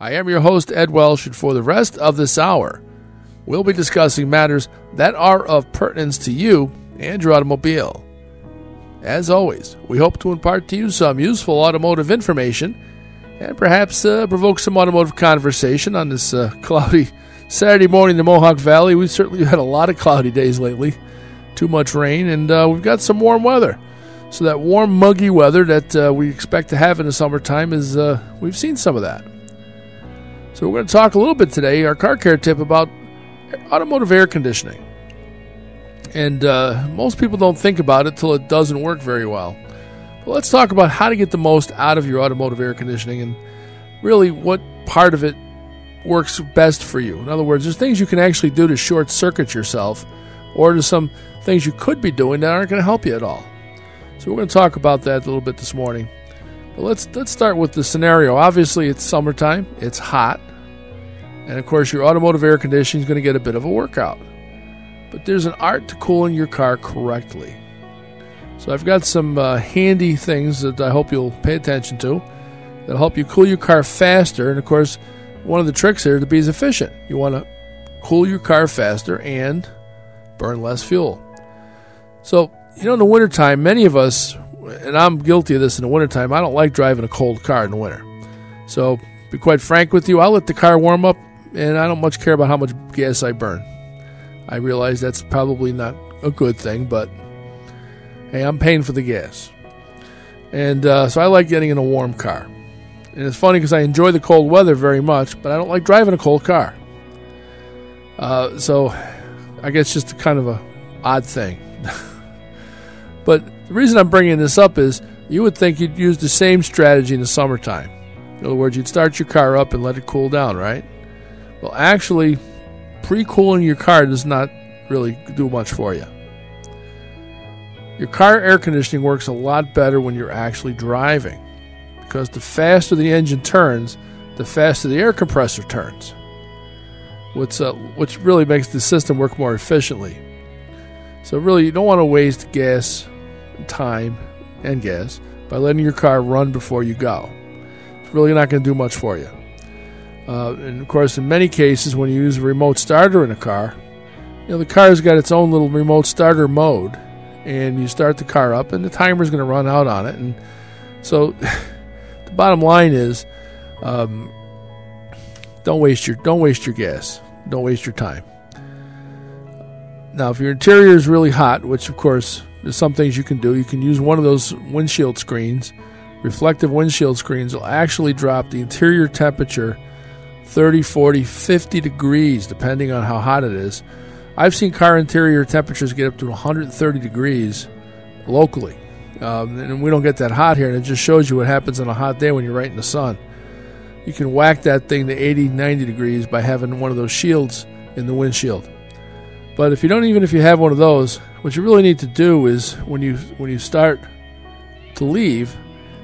I am your host, Ed Welsh, and for the rest of this hour, we'll be discussing matters that are of pertinence to you and your automobile. As always, we hope to impart to you some useful automotive information and perhaps provoke some automotive conversation on this cloudy Saturday morning in the Mohawk Valley. We've certainly had a lot of cloudy days lately, too much rain, and we've got some warm weather. So that warm, muggy weather that we expect to have in the summertime is, we've seen some of that. So we're going to talk a little bit today, our car care tip, about automotive air conditioning. And most people don't think about it till it doesn't work very well. But let's talk about how to get the most out of your automotive air conditioning and really what part of it works best for you. In other words, there's things you can actually do to short circuit yourself, or there's some things you could be doing that aren't going to help you at all. So we're going to talk about that a little bit this morning. But let's start with the scenario. Obviously, it's summertime, it's hot, and of course your automotive air conditioning is going to get a bit of a workout. But there's an art to cooling your car correctly. So I've got some handy things that I hope you'll pay attention to that'll help you cool your car faster. And of course, one of the tricks here is to be as efficient. You want to cool your car faster and burn less fuel. So, in the wintertime, many of us, and I'm guilty of this in the wintertime, I don't like driving a cold car in the winter. So, to be quite frank with you, I'll let the car warm up, and I don't much care about how much gas I burn. I realize that's probably not a good thing, but hey, I'm paying for the gas. And so I like getting in a warm car. And it's funny because I enjoy the cold weather very much, but I don't like driving a cold car. So I guess just kind of a odd thing. But the reason I'm bringing this up is you would think you'd use the same strategy in the summertime. In other words, you'd start your car up and let it cool down, right? Well, actually, pre-cooling your car does not really do much for you. Your car air conditioning works a lot better when you're actually driving, because the faster the engine turns, the faster the air compressor turns, which really makes the system work more efficiently. So really, you don't want to waste gas, time, and gas by letting your car run before you go. It's really not going to do much for you. And of course, in many cases, when you use a remote starter in a car, the car's got its own little remote starter mode, and you start the car up, and the timer's going to run out on it. And so, the bottom line is, don't waste your gas, don't waste your time. Now, if your interior is really hot, which of course there's some things you can do, you can use one of those windshield screens. Reflective windshield screens will actually drop the interior temperature 30, 40, 50 degrees, depending on how hot it is. I've seen car interior temperatures get up to 130 degrees locally. And we don't get that hot here, and it just shows you what happens on a hot day when you're right in the sun. You can whack that thing to 80, 90 degrees by having one of those shields in the windshield. But if you have one of those, what you really need to do is when you start to leave,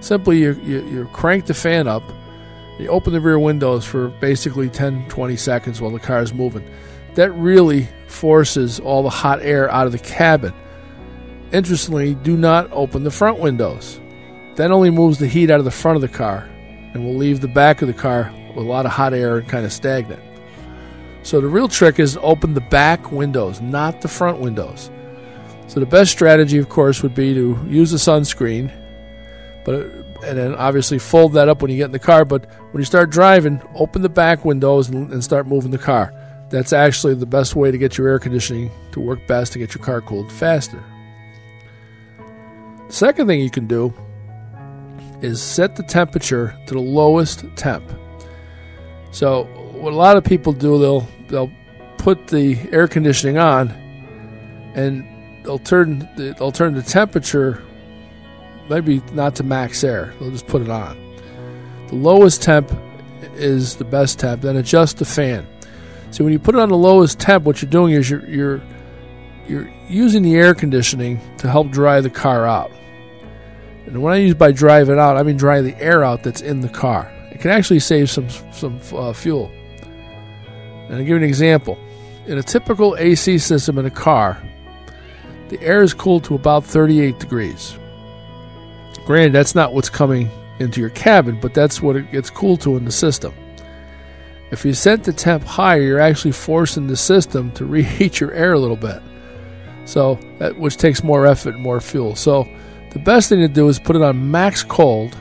simply you crank the fan up, you open the rear windows for basically 10, 20 seconds while the car is moving. That really forces all the hot air out of the cabin. Interestingly, do not open the front windows. That only moves the heat out of the front of the car and will leave the back of the car with a lot of hot air and kind of stagnant. So the real trick is open the back windows, not the front windows. So the best strategy, of course, would be to use the sunscreen, and then obviously fold that up when you get in the car. But when you start driving, open the back windows and start moving the car. That's actually the best way to get your air conditioning to work best, to get your car cooled faster. The second thing you can do is set the temperature to the lowest temp. So what a lot of people do, they'll put the air conditioning on, and they'll turn the temperature maybe not to max air. They'll just put it on. The lowest temp is the best temp. Then adjust the fan. So when you put it on the lowest temp, what you're doing is you're using the air conditioning to help dry the car out. And when I use by drive it out, I mean dry the air out that's in the car. It can actually save some fuel. And I'll give you an example. In a typical AC system in a car, the air is cooled to about 38 degrees. Granted, that's not what's coming into your cabin, but that's what it gets cooled to in the system. If you set the temp higher, you're actually forcing the system to reheat your air a little bit, which takes more effort and more fuel. So the best thing to do is put it on max cold,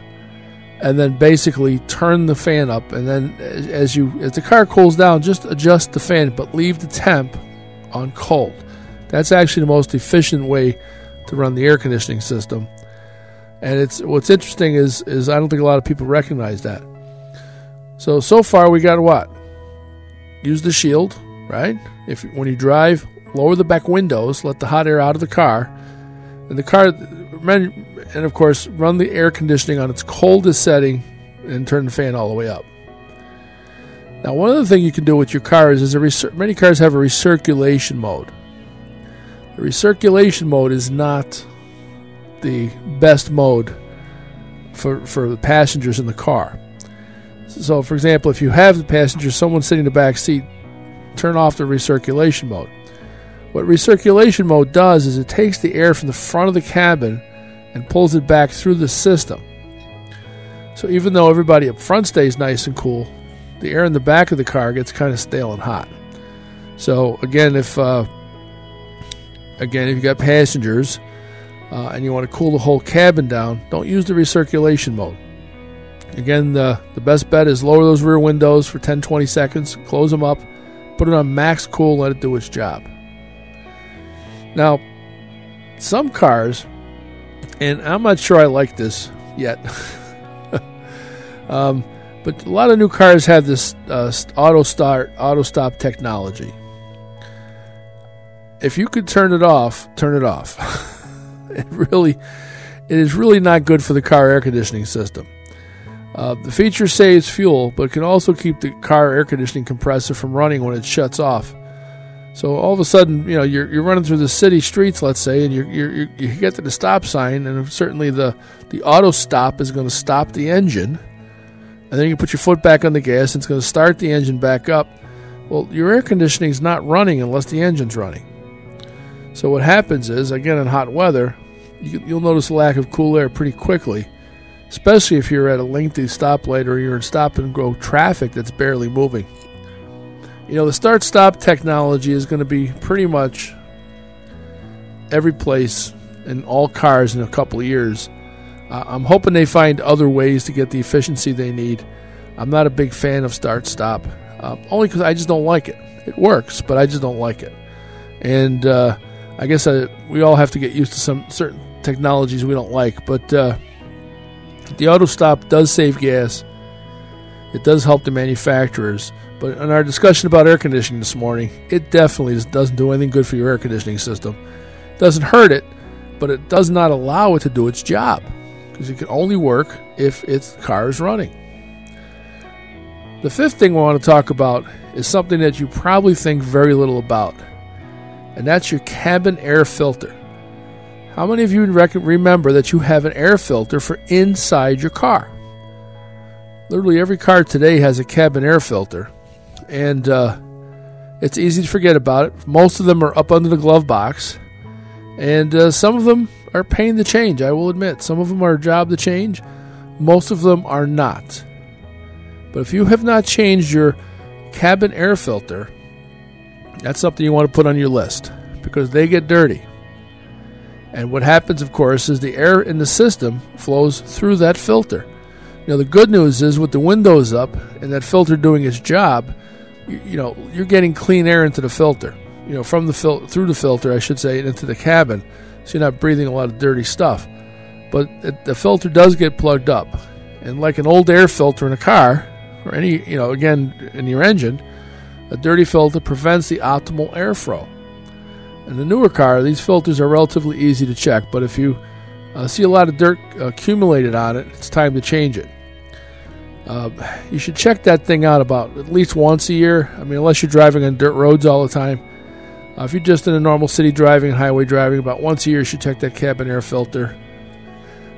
and then basically turn the fan up. And then as the car cools down, just adjust the fan, but leave the temp on cold. That's actually the most efficient way to run the air conditioning system. And what's interesting is I don't think a lot of people recognize that. So far we got what? Use the shield, right? When you drive, lower the back windows, let the hot air out of the car, and of course run the air conditioning on its coldest setting, and turn the fan all the way up. Now, one other thing you can do with your car is many cars have a recirculation mode. The recirculation mode is not the best mode for the passengers in the car. So, for example, if you have the passenger, someone sitting in the back seat, turn off the recirculation mode. What recirculation mode does is it takes the air from the front of the cabin and pulls it back through the system. So even though everybody up front stays nice and cool, the air in the back of the car gets kind of stale and hot. So again, if you got passengers and you want to cool the whole cabin down, don't use the recirculation mode. Again, the best bet is lower those rear windows for 10-20 seconds, close them up, put it on max cool, let it do its job. Now, some cars, and I'm not sure I like this yet, but a lot of new cars have this auto stop technology. If you could turn it off, turn it off. It is really not good for the car air conditioning system. The feature saves fuel, but it can also keep the car air conditioning compressor from running when it shuts off. So all of a sudden, you're running through the city streets, let's say, and you get to the stop sign, and certainly the auto stop is going to stop the engine, and then you put your foot back on the gas, and it's going to start the engine back up. Well, your air conditioning is not running unless the engine's running. So what happens is, again, in hot weather, you'll notice a lack of cool air pretty quickly, especially if you're at a lengthy stoplight or you're in stop-and-go traffic that's barely moving. The start-stop technology is going to be pretty much every place in all cars in a couple of years. I'm hoping they find other ways to get the efficiency they need. I'm not a big fan of start-stop, only because I just don't like it. It works, but I just don't like it. And I guess we all have to get used to some certain technologies we don't like, but the auto stop does save gas. It does help the manufacturers. But in our discussion about air conditioning this morning, it definitely doesn't do anything good for your air conditioning system. It doesn't hurt it, but it does not allow it to do its job, because it can only work if its car is running. The fifth thing we want to talk about is something that you probably think very little about, and that's your cabin air filter. How many of you remember that you have an air filter for inside your car? Literally every car today has a cabin air filter, and it's easy to forget about it. Most of them are up under the glove box, and some of them are a pain to change, I will admit. Some of them are a job to change. Most of them are not. But if you have not changed your cabin air filter, that's something you want to put on your list, because they get dirty. And what happens, of course, is the air in the system flows through that filter. The good news is, with the windows up and that filter doing its job, you're getting clean air into the filter. From through the filter, I should say, into the cabin, so you're not breathing a lot of dirty stuff. But the filter does get plugged up, and like an old air filter in a car, or any, again, in your engine, a dirty filter prevents the optimal airflow. In the newer car, these filters are relatively easy to check, but if you see a lot of dirt accumulated on it, it's time to change it. You should check that thing out about at least once a year. I mean, unless you're driving on dirt roads all the time. If you're just in a normal city driving and highway driving, about once a year you should check that cabin air filter.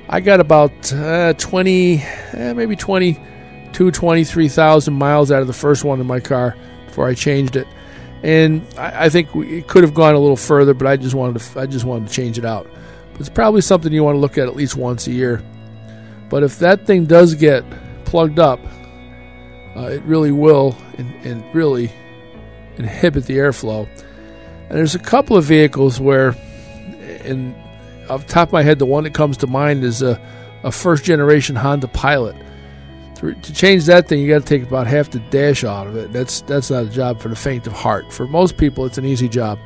I got about 23,000 miles out of the first one in my car before I changed it. And I think it could have gone a little further, but I just wanted to change it out. But it's probably something you want to look at least once a year. But if that thing does get plugged up, It really will and really inhibit the airflow. And there's a couple of vehicles where, off the top of my head, the one that comes to mind is a first-generation Honda Pilot. To change that thing, you got to take about half the dash out of it. That's not a job for the faint of heart. For most people, it's an easy job,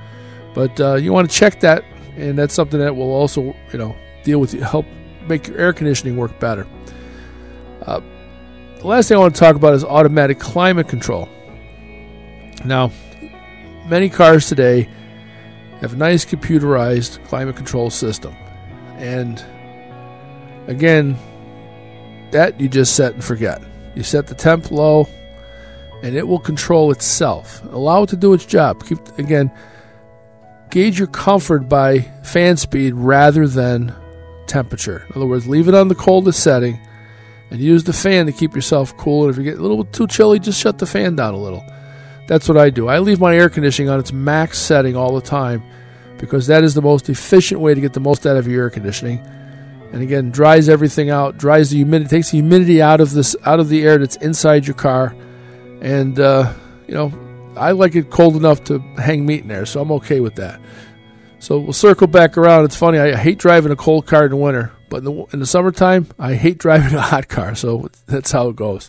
but you want to check that, and that's something that will also, deal with help make your air conditioning work better. The last thing I want to talk about is automatic climate control. Now, many cars today have a nice computerized climate control system, and again, that you just set and forget. You set the temp low, and it will control itself. Allow it to do its job. Gauge your comfort by fan speed rather than temperature. In other words, leave it on the coldest setting and use the fan to keep yourself cool. And if you get a little too chilly, just shut the fan down a little. That's what I do. I leave my air conditioning on its max setting all the time because that is the most efficient way to get the most out of your air conditioning. And again, dries everything out, dries the humidity, takes the humidity out of the air that's inside your car. And I like it cold enough to hang meat in there, so I'm okay with that. So we'll circle back around. It's funny, I hate driving a cold car in the winter, but in the summertime, I hate driving a hot car. So that's how it goes.